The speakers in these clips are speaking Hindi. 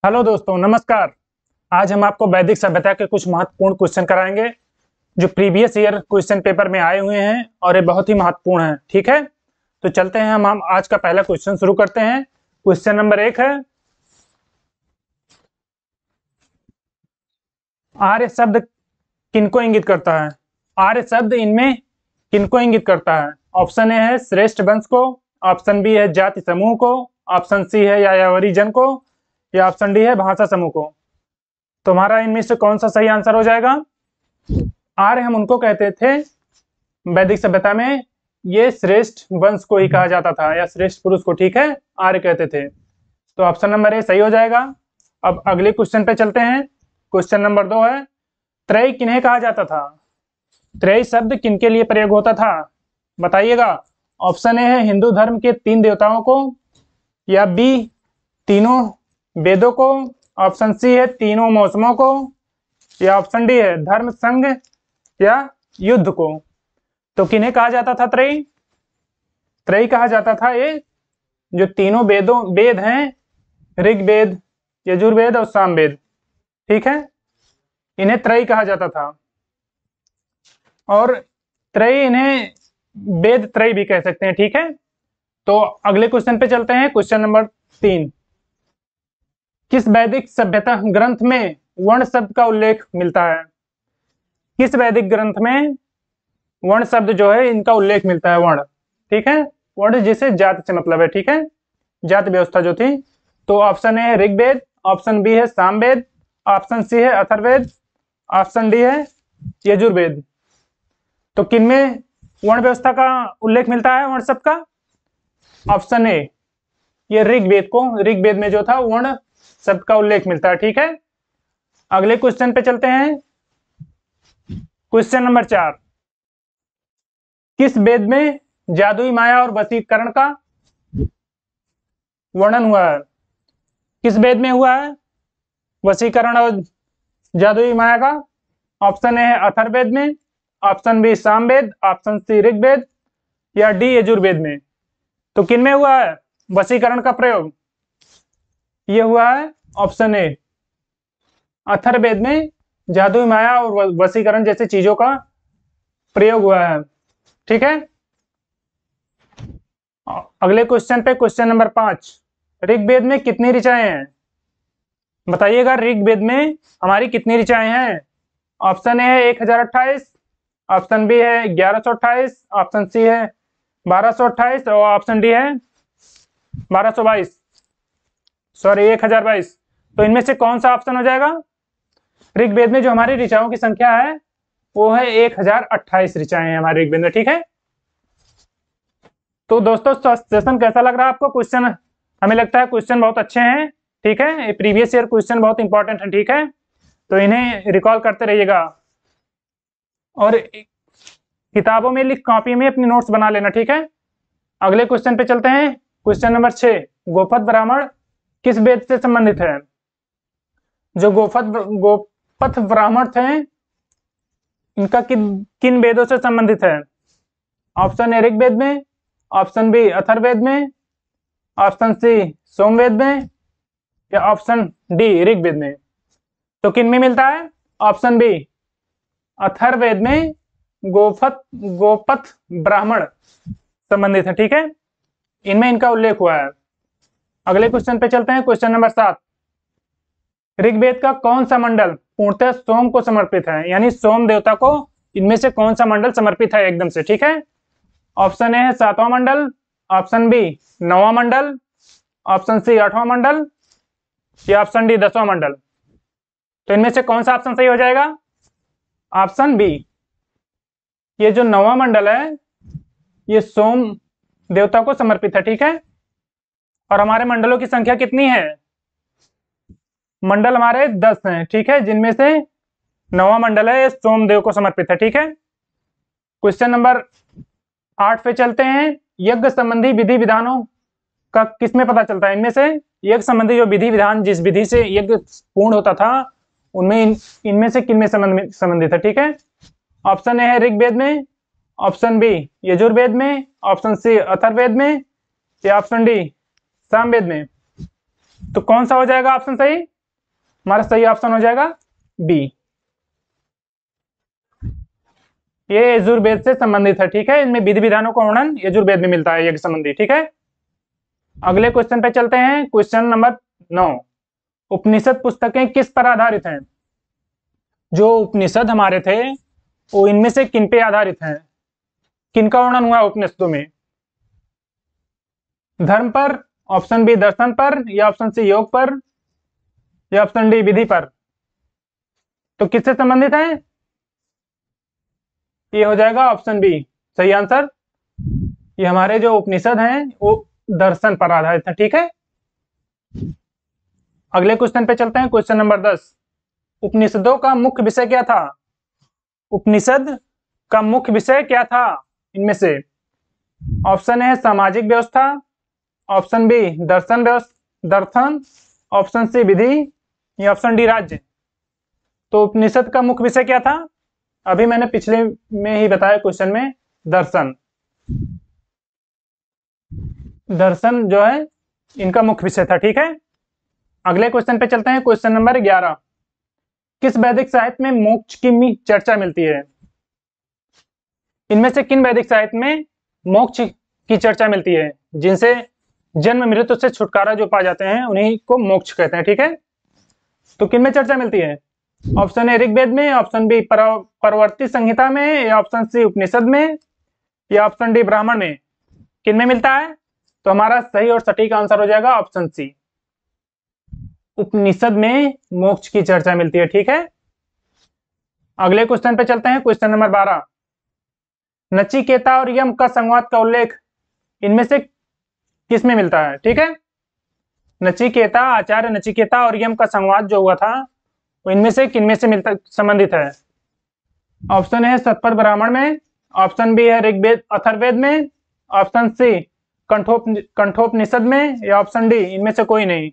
हेलो दोस्तों, नमस्कार। आज हम आपको वैदिक सभ्यता के कुछ महत्वपूर्ण क्वेश्चन कराएंगे जो प्रीवियस ईयर क्वेश्चन पेपर में आए हुए हैं और ये बहुत ही महत्वपूर्ण हैं। ठीक है, तो चलते हैं हम आज का पहला क्वेश्चन शुरू करते हैं। क्वेश्चन नंबर 1 है, आर्य शब्द किनको इंगित करता है? आर्य शब्द इनमें किनको इंगित करता है? ऑप्शन ए है श्रेष्ठ वंश को, ऑप्शन बी है जाति समूह को, ऑप्शन सी है यायावरी जन को, या ऑप्शन डी है भाषा समूह को। तुम्हारा इनमें से कौन सा सही आंसर हो जाएगा? आर्य हम उनको कहते थे वैदिक सभ्यता में, ये श्रेष्ठ वंश को ही कहा जाता था या श्रेष्ठ पुरुष को। ठीक है, आर्य कहते थे। तो ऑप्शन नंबर ए सही हो जाएगा। अब अगले क्वेश्चन पे चलते हैं। क्वेश्चन नंबर 2 है, त्रय किन्हें कहा जाता था? त्रय शब्द किनके लिए प्रयोग होता था, बताइएगा। ऑप्शन ए है हिंदू धर्म के 3 देवताओं को, या बी तीनों वेदों को, ऑप्शन सी है तीनों मौसमों को, या ऑप्शन डी है धर्म संघ या युद्ध को। तो किन्हें कहा जाता था त्रयी? त्रयी कहा जाता था ये जो तीनों वेद हैं, ऋग्वेद, यजुर्वेद और सामवेद। ठीक है, इन्हें त्रयी कहा जाता था। और त्रयी, इन्हें वेद त्रयी भी कह सकते हैं। ठीक है, तो अगले क्वेश्चन पे चलते हैं। क्वेश्चन नंबर 3, किस वैदिक सभ्यता ग्रंथ में वर्ण शब्द का उल्लेख मिलता है? किस वैदिक ग्रंथ में वर्ण शब्द जो है इनका उल्लेख मिलता है? वर्ण, ठीक है, वर्ण जिसे जाति से मतलब है। ठीक है, जाति व्यवस्था जो थी। तो ऑप्शन ए है ऋग्वेद, ऑप्शन बी है सामवेद, ऑप्शन सी है अथर्ववेद, ऑप्शन डी है यजुर्वेद। तो किनमें वर्ण व्यवस्था का उल्लेख मिलता है वर्ण शब्द का? ऑप्शन ए, ये ऋग्वेद में जो था वर्ण शब्द का उल्लेख मिलता है। ठीक है, अगले क्वेश्चन पे चलते हैं। क्वेश्चन नंबर 4, किस वेद में जादुई माया और वशीकरण का वर्णन हुआ है? किस वेद में हुआ है वशीकरण और जादुई माया का? ऑप्शन ए है अथर्ववेद में, option B Samaveda, option C Rigveda, या डी यजुर्वेद में। तो किन में हुआ है वशीकरण का प्रयोग? ये हुआ है ऑप्शन ए, अथर्ववेद में जादुई माया और वशीकरण जैसे चीजों का प्रयोग हुआ है। ठीक है, अगले क्वेश्चन पे क्वेश्चन नंबर 5, ऋग्वेद में कितनी ऋचाएं हैं? बताइएगा, ऋग्वेद में हमारी कितनी ऋचाएं हैं? ऑप्शन ए है 1028, ऑप्शन बी है 1128, ऑप्शन सी है 1228 और ऑप्शन डी है 1222, सॉरी 1022। तो इनमें से कौन सा ऑप्शन हो जाएगा? ऋग्वेद में जो हमारी ऋचाओं की संख्या है वो है 1028 ऋचाएं हैं हमारे ऋग्वेद में। ठीक है, तो दोस्तों सेशन कैसा लग रहा है आपको? क्वेश्चन हमें लगता है क्वेश्चन बहुत अच्छे हैं। ठीक है, ये प्रीवियस ईयर क्वेश्चन बहुत इंपॉर्टेंट है। ठीक है, तो इन्हें रिकॉल करते रहिएगा और किताबों में लिख कॉपी में अपनी नोट्स बना लेना। ठीक है, अगले क्वेश्चन पे चलते हैं। क्वेश्चन नंबर 6, गोपथ ब्राह्मण किस वेद से संबंधित है? जो गोपथ ब्राह्मण थे इनका किन वेदों से संबंधित है? ऑप्शन ए ऋग्वेद में, ऑप्शन बी अथर्ववेद में, ऑप्शन सी सोमवेद में, या ऑप्शन डी ऋग्वेद में। तो किन में मिलता है? ऑप्शन बी, अथर्ववेद में गोपथ ब्राह्मण संबंधित है। ठीक है, इनमें इनका उल्लेख हुआ है। अगले क्वेश्चन पे चलते हैं। क्वेश्चन नंबर 7, ऋग्वेद का कौन सा मंडल पूर्णतः सोम को समर्पित है? यानी सोम देवता को इनमें से कौन सा मंडल समर्पित है एकदम से? ठीक है, ऑप्शन ए है 7वां मंडल, ऑप्शन बी 9वां मंडल, ऑप्शन सी 8वां मंडल, या ऑप्शन डी 10वां मंडल। तो इनमें से कौन सा ऑप्शन सही हो जाएगा? ऑप्शन बी, ये जो 9वां मंडल है ये सोम देवता को समर्पित है। ठीक है, और हमारे मंडलों की संख्या कितनी है? मंडल हमारे 10 हैं। ठीक है, जिनमें से 9वां मंडल है ये सोमदेव को समर्पित है। ठीक है, क्वेश्चन नंबर 8 पे चलते हैं। यज्ञ संबंधी विधि विधानों का किसमें पता चलता है? इनमें से यज्ञ संबंधी जो विधि विधान, जिस विधि से यज्ञ पूर्ण होता था, उनमें इनमें से किनमें संबंधित है? ठीक है, ऑप्शन ए है ऋग्वेद में, ऑप्शन बी यजुर्वेद में, ऑप्शन सी अथर्ववेद में, या ऑप्शन डी सामवेद में। तो कौन सा हो जाएगा ऑप्शन सही? हमारा सही ऑप्शन हो जाएगा बी। ये यजुर्वेद से संबंधित है, ठीक है। इनमें विधि विधानों का वर्णन यजुर्वेद में मिलता है, यज्ञ संबंधी, ठीक है। अगले क्वेश्चन पे चलते हैं, क्वेश्चन नंबर 9। उपनिषद पुस्तकें किस पर आधारित हैं? जो उपनिषद हमारे थे वो इनमें से किन पे आधारित हैं? किनका वर्णन हुआ उपनिषदों में? धर्म पर, ऑप्शन बी दर्शन पर, या ऑप्शन सी योग पर, या ऑप्शन डी विधि पर। तो किससे संबंधित है? ये हो जाएगा ऑप्शन बी सही आंसर। ये हमारे जो उपनिषद हैं वो दर्शन पर आधारित है, ठीक है। अगले क्वेश्चन पे चलते हैं, क्वेश्चन नंबर 10। उपनिषदों का मुख्य विषय क्या था? उपनिषद का मुख्य विषय क्या था इनमें से? ऑप्शन ए सामाजिक व्यवस्था, ऑप्शन बी दर्शन, ऑप्शन सी विधि, या ऑप्शन डी राज्य। तो उपनिषद का मुख्य विषय क्या था? अभी मैंने पिछले में ही बताया क्वेश्चन में, दर्शन। दर्शन जो है इनका मुख्य विषय था, ठीक है। अगले क्वेश्चन पे चलते हैं, क्वेश्चन नंबर 11। किस वैदिक साहित्य में मोक्ष की चर्चा मिलती है? इनमें से किन वैदिक साहित्य में मोक्ष की चर्चा मिलती है? जिनसे जन्म मृत्यु से छुटकारा जो पा जाते हैं उन्हीं को मोक्ष कहते हैं, ठीक है। तो किन में चर्चा मिलती है? ऑप्शन ए ऋग्वेद में, ऑप्शन बी परवर्ती संहिता में, या ऑप्शन सी उपनिषद में, या ऑप्शन डी ब्राह्मण में। किन में मिलता है? तो हमारा सही और सटीक आंसर हो जाएगा ऑप्शन सी, उपनिषद में मोक्ष की चर्चा मिलती है, ठीक है। अगले क्वेश्चन पे चलते हैं, क्वेश्चन नंबर 12। नचिकेता और यम का संवाद का उल्लेख इनमें से किस में मिलता है? ठीक है, नचिकेता, आचार्य नचिकेता और यम का संवाद जो हुआ था वो इनमें से किन में से मिलता संबंधित है? ऑप्शन है सतपथ ब्राह्मण में, ऑप्शन बी है ऋग्वेद अथर्ववेद में, ऑप्शन सी कंठोपनिषद में, या ऑप्शन डी इनमें से कोई नहीं।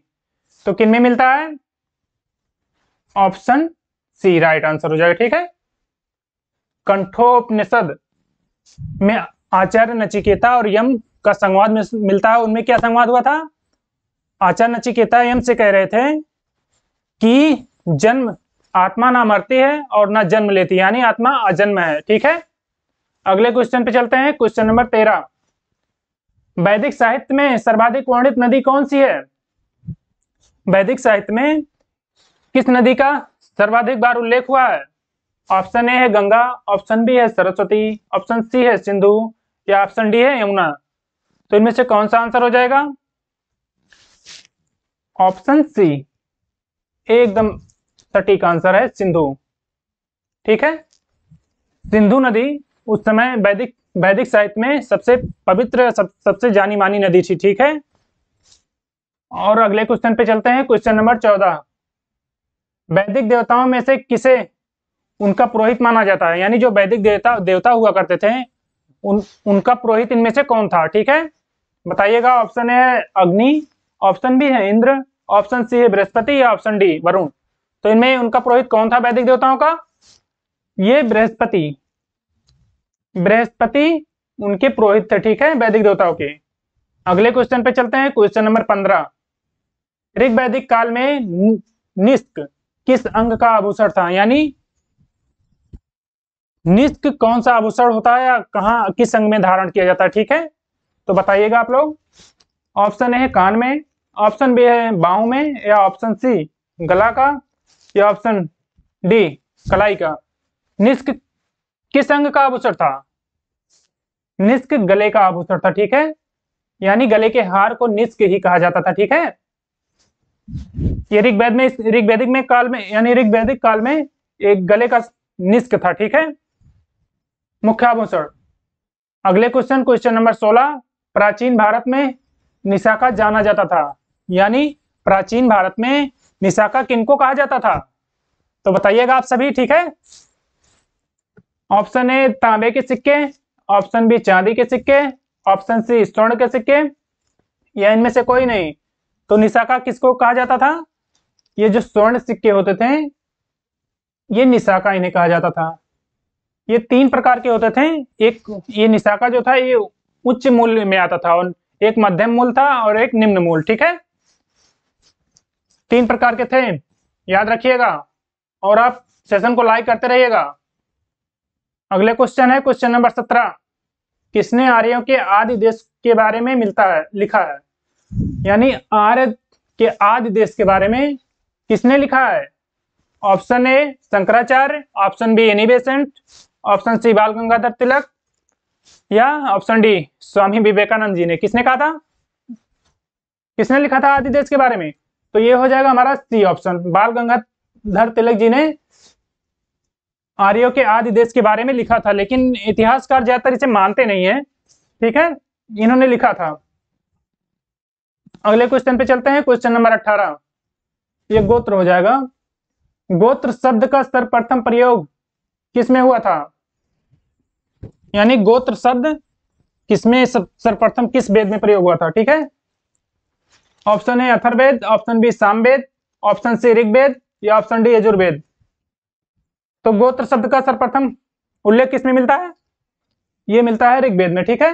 तो किन में मिलता है? ऑप्शन सी राइट आंसर हो जाएगा, ठीक है। कंठोपनिषद में आचार्य नचिकेता और यम का संवाद मिलता है। उनमें क्या संवाद हुआ था? आचार्य नचिकेता यम से कह रहे थे कि जन्म आत्मा ना मरती है और ना जन्म लेती है, यानी आत्मा अजन्म है, ठीक है। अगले क्वेश्चन पे चलते हैं, क्वेश्चन नंबर 13। वैदिक साहित्य में सर्वाधिक वर्णित नदी कौन सी है? वैदिक साहित्य में किस नदी का सर्वाधिक बार उल्लेख हुआ है? ऑप्शन ए है गंगा, ऑप्शन बी है सरस्वती, ऑप्शन सी है सिंधु, या ऑप्शन डी है यमुना। तो इनमें से कौन सा आंसर हो जाएगा? ऑप्शन सी एकदम सटीक आंसर है, सिंधु, ठीक है। सिंधु नदी उस समय वैदिक साहित्य में सबसे पवित्र सबसे जानी मानी नदी थी, ठीक है। और अगले क्वेश्चन पे चलते हैं, क्वेश्चन नंबर 14। वैदिक देवताओं में से किसे उनका पुरोहित माना जाता है? यानी जो वैदिक देवता हुआ करते थे उनका पुरोहित इनमें से कौन था? ठीक है, बताइएगा। ऑप्शन ए है अग्नि, ऑप्शन बी है इंद्र, ऑप्शन सी है बृहस्पति, या ऑप्शन डी वरुण। तो इनमें उनका पुरोहित कौन था वैदिक देवताओं का? ये बृहस्पति उनके पुरोहित थे, ठीक है, वैदिक देवताओं के। अगले क्वेश्चन पे चलते हैं, क्वेश्चन नंबर 15। ऋग्वैदिक काल में निष्क किस अंग का आभूषण था? यानी निष्क कौन सा आभूषण होता है या कहाँ किस अंग में धारण किया जाता है? ठीक है, तो बताइएगा आप लोग। ऑप्शन ए है कान में, ऑप्शन बी है बाहों में, या ऑप्शन सी गला का, या ऑप्शन डी कलाई का। निष्क किस अंग का आभूषण था? निष्क गले का आभूषण था, ठीक है, यानी गले के हार को निष्क ही कहा जाता था, ठीक है। ये ऋग्वैदिक काल में एक गले का निष्क था, ठीक है, मुख्य आभूषण। अगले क्वेश्चन नंबर 16। प्राचीन भारत में निशाका जाना जाता था, यानी प्राचीन भारत में निशाका किनको कहा जाता था? तो बताइएगा आप सभी, ठीक है। ऑप्शन ए तांबे के सिक्के, ऑप्शन बी चांदी के सिक्के, ऑप्शन सी स्वर्ण के सिक्के, या इनमें से कोई नहीं। तो निशाका किसको कहा जाता था? ये जो स्वर्ण सिक्के होते थे ये निशाका इन्हें कहा जाता था। ये 3 प्रकार के होते थे। एक ये निशाका जो था ये उच्च मूल्य में आता था, और एक मध्यम मूल्य था और एक निम्न मूल्य, ठीक है। 3 प्रकार के थे, याद रखिएगा, और आप सेशन को लाइक करते रहिएगा। अगले क्वेश्चन है क्वेश्चन नंबर 17। किसने आर्यों के आदि देश के बारे में लिखा है? यानी आर्य के आदि देश के बारे में किसने लिखा है? Option A Shankaracharya, option B Annie Besant, option C Bal Gangadhar Tilak, या ऑप्शन डी स्वामी विवेकानंद जी ने। किसने कहा था, किसने लिखा था आदि देश के बारे में? तो ये हो जाएगा हमारा सी ऑप्शन, बाल गंगाधर तिलक जी ने आर्यों के आदि देश के बारे में लिखा था। लेकिन इतिहासकार ज्यादातर इसे मानते नहीं है, ठीक है, इन्होंने लिखा था। अगले क्वेश्चन पे चलते हैं, क्वेश्चन नंबर 18। ये गोत्र हो जाएगा। गोत्र शब्द का सर्वप्रथम प्रयोग किसमें हुआ था? यानी गोत्र शब्द किसमें सर्वप्रथम किस वेद में प्रयोग हुआ था? ठीक है, option A Atharvaveda, option B Samaveda, option C Rigveda, या ऑप्शन डी यजुर्वेद। तो गोत्र शब्द का सर्वप्रथम उल्लेख किसमें मिलता है? ये मिलता है ऋग्वेद में। ठीक है,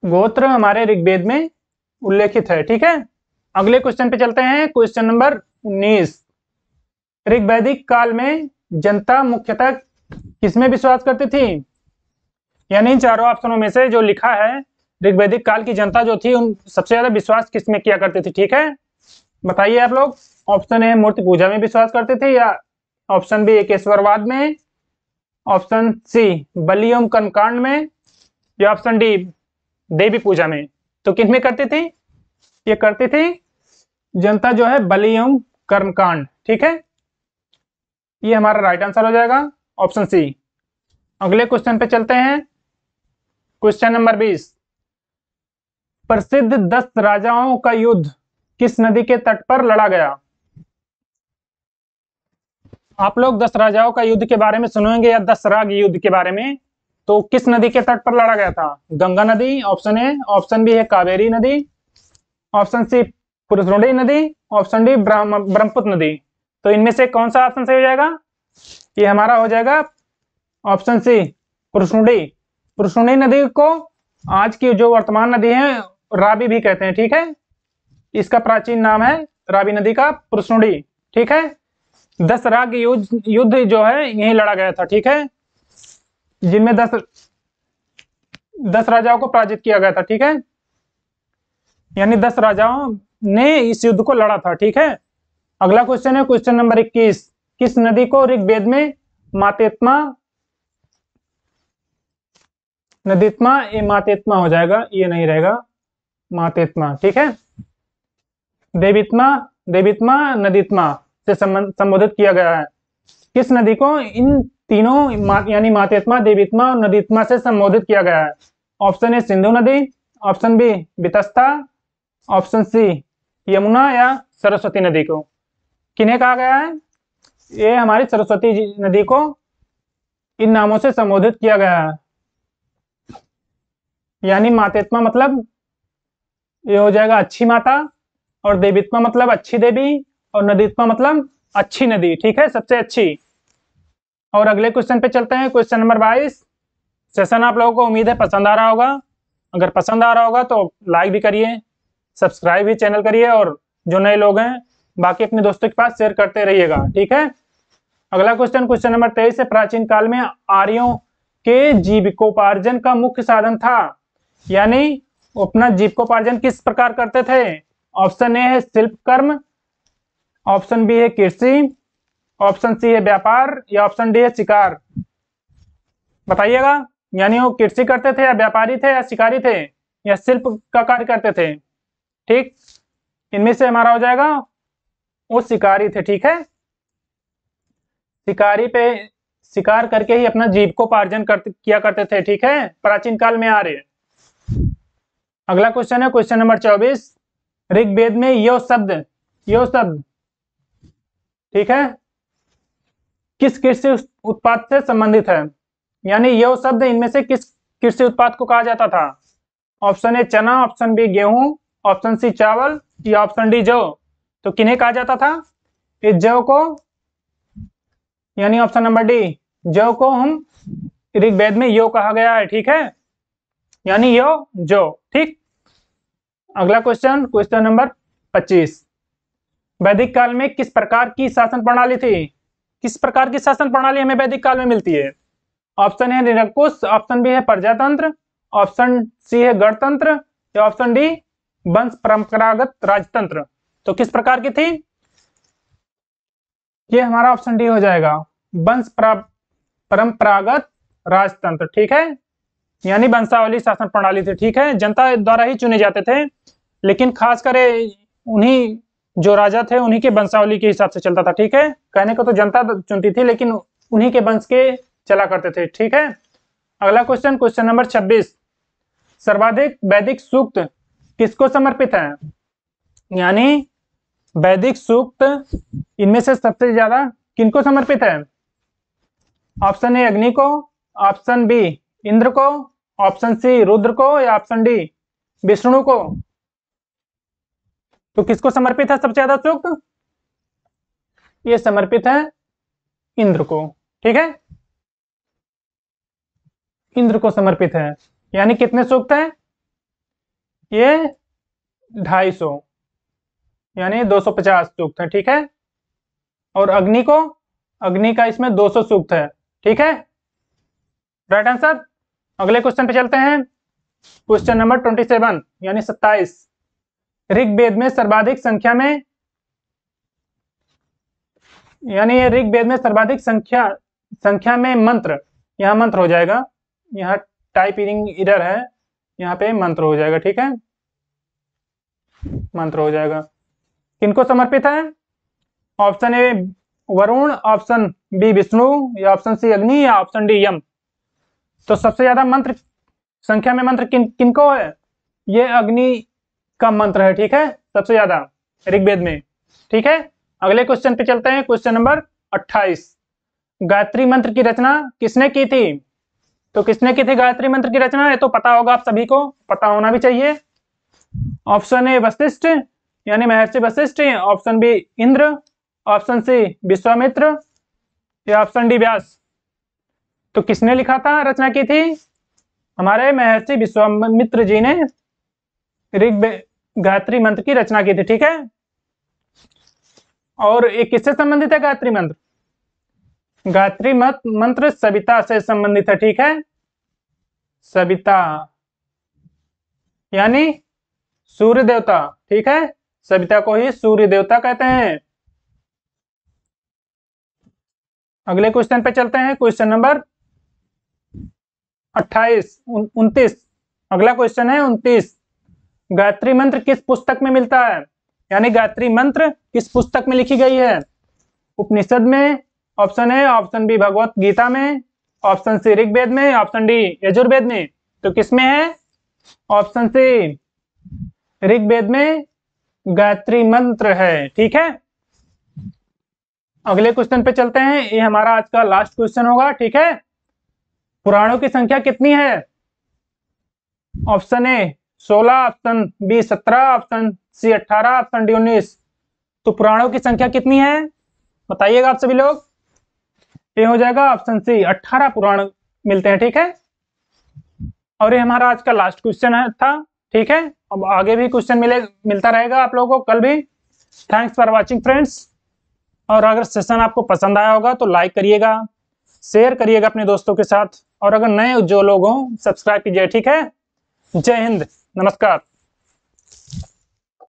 गोत्र हमारे ऋग्वेद में उल्लेखित है। ठीक है, अगले क्वेश्चन पे चलते हैं, क्वेश्चन नंबर 19। ऋग्वैदिक काल में जनता मुख्यतः किसमें विश्वास करती थी? यानी इन चारों ऑप्शनों में से जो लिखा है, ऋग्वैदिक काल की जनता जो थी उन सबसे ज्यादा विश्वास किसमें किया करती थी? ठीक है, बताइए आप लोग। ऑप्शन ए मूर्ति पूजा में विश्वास करते थे, या ऑप्शन बी एकेश्वरवाद में, ऑप्शन सी बलि एवं कर्मकांड में, या ऑप्शन डी देवी पूजा में। तो किन में करती थी? ये करती थी जनता जो है बलि एवं कर्मकांड। ठीक है, ये हमारा राइट आंसर हो जाएगा, ऑप्शन सी। अगले क्वेश्चन पे चलते हैं, क्वेश्चन नंबर 20। प्रसिद्ध 10 राजाओं का युद्ध किस नदी के तट पर लड़ा गया? आप लोग 10 राजाओं का युद्ध के बारे में सुनेंगे, या 10 राग युद्ध के बारे में। तो किस नदी के तट पर लड़ा गया था? गंगा नदी ऑप्शन ए, ऑप्शन बी है कावेरी नदी, ऑप्शन सी पुरुषोड़ी नदी, ऑप्शन डी ब्रह्मपुत्र नदी। तो इनमें से कौन सा ऑप्शन सही हो जाएगा? ये हमारा हो जाएगा ऑप्शन सी पुरुषोड़ी। पुरुषोड़ी नदी को आज की जो वर्तमान नदी है रावी भी कहते हैं। ठीक है, इसका प्राचीन नाम है रावी नदी का पुरुषोड़ी। ठीक है, 10 राग युद्ध जो है यही लड़ा गया था। ठीक है, जिनमें 10 राजाओं को पराजित किया गया था। ठीक है, यानी 10 राजाओं ने इस युद्ध को लड़ा था। ठीक है, अगला क्वेश्चन है क्वेश्चन नंबर 21। किस नदी को ऋग्वेद में मातेत्मा, नदीत्मा, ये मातेत्मा हो जाएगा, ये नहीं रहेगा, मातेत्मा। ठीक है, देवीत्मा, देवीत्मा, नदीत्मा से संबोधित किया गया है। किस नदी को इन तीनों यानी मातेत्मा, देवीत्मा और नदीत्मा से संबोधित किया गया है? ऑप्शन ए सिंधु नदी, option B Vitasta, option C Yamuna, या सरस्वती नदी को। किन्हें कहा गया है? ये हमारी सरस्वती नदी को इन नामों से संबोधित किया गया है। यानी मातेत्मा मतलब ये हो जाएगा अच्छी माता, और देवीत्मा मतलब अच्छी देवी, और नदीत्मा मतलब अच्छी नदी। ठीक है, सबसे अच्छी। और अगले क्वेश्चन पे चलते हैं, क्वेश्चन नंबर 22। सेशन आप लोगों को उम्मीद है पसंद आ रहा होगा। अगर पसंद आ रहा होगा तो लाइक भी करिए, सब्सक्राइब भी चैनल करिए, और जो नए लोग हैं बाकी अपने दोस्तों के पास शेयर करते रहिएगा। ठीक है, अगला क्वेश्चन, क्वेश्चन नंबर 23 है। प्राचीन काल में आर्यों के जीविकोपार्जन का मुख्य साधन था, यानी अपना जीविकोपार्जन किस प्रकार करते थे? ऑप्शन ए है शिल्प कर्म, ऑप्शन बी है कृषि, ऑप्शन सी है व्यापार, या ऑप्शन डी है शिकार। बताइएगा, यानी वो कृषि करते थे, या व्यापारी थे, या शिकारी थे, या शिल्प का कार्य करते थे? ठीक, इनमें से हमारा हो जाएगा वो शिकारी थे। ठीक है, शिकारी पे शिकार करके ही अपना जीविकोपार्जन किया करते थे। ठीक है, प्राचीन काल में आर्य। अगला क्वेश्चन है क्वेश्चन नंबर 24। ऋग्वेद में यो शब्द, ठीक है, किस कृषि उत्पाद से संबंधित है? यानी यो शब्द इनमें से किस कृषि उत्पाद को कहा जाता था? ऑप्शन ए चना, ऑप्शन बी गेहूं, ऑप्शन सी चावल, या ऑप्शन डी जौ। तो किन्हें कहा जाता था? इस जौ को, यानी ऑप्शन नंबर डी, जौ को हम ऋग्वेद में यो कहा गया है। ठीक है, यानी यो जौ। ठीक, अगला क्वेश्चन, क्वेश्चन नंबर 25। वैदिक काल में किस प्रकार की शासन प्रणाली थी? किस प्रकार की शासन प्रणाली हमें वैदिक काल में मिलती है? ऑप्शन ए निरंकुश, ऑप्शन बी है प्रजातंत्र, ऑप्शन सी है गणतंत्र, या ऑप्शन डी वंश परंपरागत राजतंत्र। तो किस प्रकार की थी? ये हमारा ऑप्शन डी हो जाएगा, वंश परंपरागत राजतंत्र। ठीक है, यानी वंशावली शासन प्रणाली थी। ठीक है, जनता द्वारा ही चुने जाते थे, लेकिन खासकर उन्हीं जो राजा थे उन्हीं के वंशावली के हिसाब से चलता था। ठीक है, कहने को तो जनता चुनती थी, लेकिन उन्हीं के वंश के चला करते थे। ठीक है, अगला क्वेश्चन, क्वेश्चन नंबर 26। सर्वाधिक वैदिक सूक्त किसको समर्पित है? यानी वैदिक सूक्त इनमें से सबसे ज्यादा किनको समर्पित है? ऑप्शन ए अग्नि को, ऑप्शन बी इंद्र को, ऑप्शन सी रुद्र को, या ऑप्शन डी विष्णु को। तो किसको समर्पित है सबसे ज्यादा सूक्त? ये समर्पित है इंद्र को। ठीक है, इंद्र को समर्पित है। यानी कितने सूक्त हैं? ये 250, यानी 250 सूक्त है। ठीक है, और अग्नि को, अग्नि का इसमें 200 सूक्त है। ठीक है, राइट आंसर। अगले क्वेश्चन पे चलते हैं, क्वेश्चन नंबर 27 यानी 27। ऋग्वेद में सर्वाधिक संख्या में, यानी ऋग्वेद में सर्वाधिक संख्या में मंत्र, यहाँ मंत्र हो जाएगा, यहाँ टाइपिंग एरर है, यहाँ पे मंत्र हो जाएगा। ठीक है, मंत्र हो जाएगा। किनको समर्पित है? Option A Varuna, option B Vishnu, या ऑप्शन सी अग्नि, या ऑप्शन डी यम। तो सबसे ज्यादा मंत्र, संख्या में मंत्र किनको है? ये अग्नि का मंत्र है। ठीक है, सबसे ज्यादा ऋग्वेद में। ठीक है, अगले क्वेश्चन पे चलते हैं, क्वेश्चन नंबर 28। गायत्री मंत्र की रचना किसने की थी? तो किसने की थी गायत्री मंत्र की रचना? ये तो पता होगा, आप सभी को पता होना भी चाहिए। ऑप्शन ए वशिष्ठ, यानी Maharshi Vashishtha, option B Indra, option C Vishwamitra, या ऑप्शन डी व्यास। तो किसने लिखा था, रचना की थी? हमारे महर्षि विश्वामित्र जी ने गायत्री मंत्र की रचना की थी। ठीक है, और ये किससे संबंधित है गायत्री मंत्र? गायत्री मंत्र सविता से संबंधित है। ठीक है, सविता यानी सूर्य देवता। ठीक है, सविता को ही सूर्य देवता कहते हैं। अगले क्वेश्चन पे चलते हैं, क्वेश्चन नंबर 29। अगला क्वेश्चन है 29। गायत्री मंत्र किस पुस्तक में मिलता है? यानी गायत्री मंत्र किस पुस्तक में लिखी गई है? उपनिषद में, option A option B Bhagavad Gita में, ऑप्शन सी ऋग्वेद में, ऑप्शन डी यजुर्वेद में। तो किसमें है? ऑप्शन सी ऋग्वेद में गायत्री मंत्र है। ठीक है, अगले क्वेश्चन पे चलते हैं, ये हमारा आज का लास्ट क्वेश्चन होगा। ठीक है, पुराणों की संख्या कितनी है? Option A 16, option B 17, option C 18, option D 19। तो पुराणों की संख्या कितनी है बताइएगा आप सभी लोग। ये हो जाएगा ऑप्शन सी 18 पुराण मिलते हैं। ठीक है, और ये हमारा आज का लास्ट क्वेश्चन था। ठीक है, अब आगे भी क्वेश्चन मिलता रहेगा आप लोगों को कल भी। Thanks for watching friends. और अगर सेशन आपको पसंद आया होगा तो लाइक करिएगा, शेयर करिएगा अपने दोस्तों के साथ, और अगर नए जो लोग हों सब्सक्राइब कीजिए। ठीक है, जय हिंद, नमस्कार।